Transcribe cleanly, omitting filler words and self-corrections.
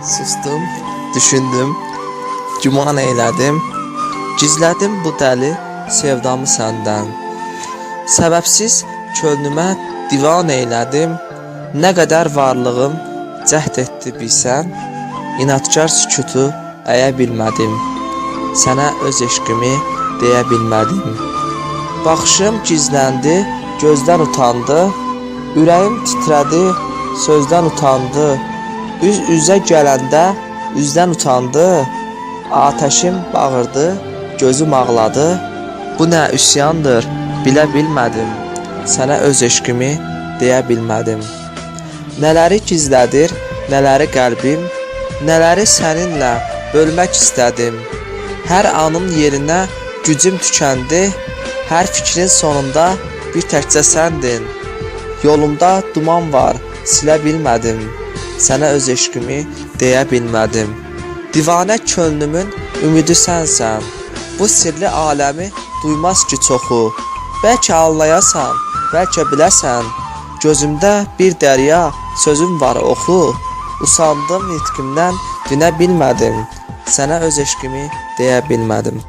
Sustum, düşündüm, güman eylədim, gizlədim bu dəli sevdamı səndən. Səbəbsiz könlümə divan eylədim, nə qədər varlığım cəhd etdi bilsən, inadkar sükutu əyə bilmədim, sənə öz eşqimi deyə bilmədim. Baxışım gizləndi, gözdən utandı, ürəyim titrədi, sözdən utandı. Üz-üzə gələndə üzdən utandı, ateşim bağırdı, gözüm ağladı. Bu nə üsyandır, bilə bilmədim, sənə öz eşqimi deyə bilmədim. Nələri gizlədir, nələri qəlbim, nələri səninlə bölmək istədim. Hər anın yerinə gücüm tükəndi, hər fikrin sonunda bir təkcə səndin. Yolumda duman var, silə bilmədim, sənə öz eşqimi deyə bilmədim. Divanə könlümün ümidi sənsən, bu sirli aləmi duymaz ki çoxu. Bəlkə anlayasan, bəlkə biləsən, gözümdə bir dərya sözüm var oxu. Usandım nitqimdən dinə bilmədim, sənə öz eşqimi deyə bilmədim.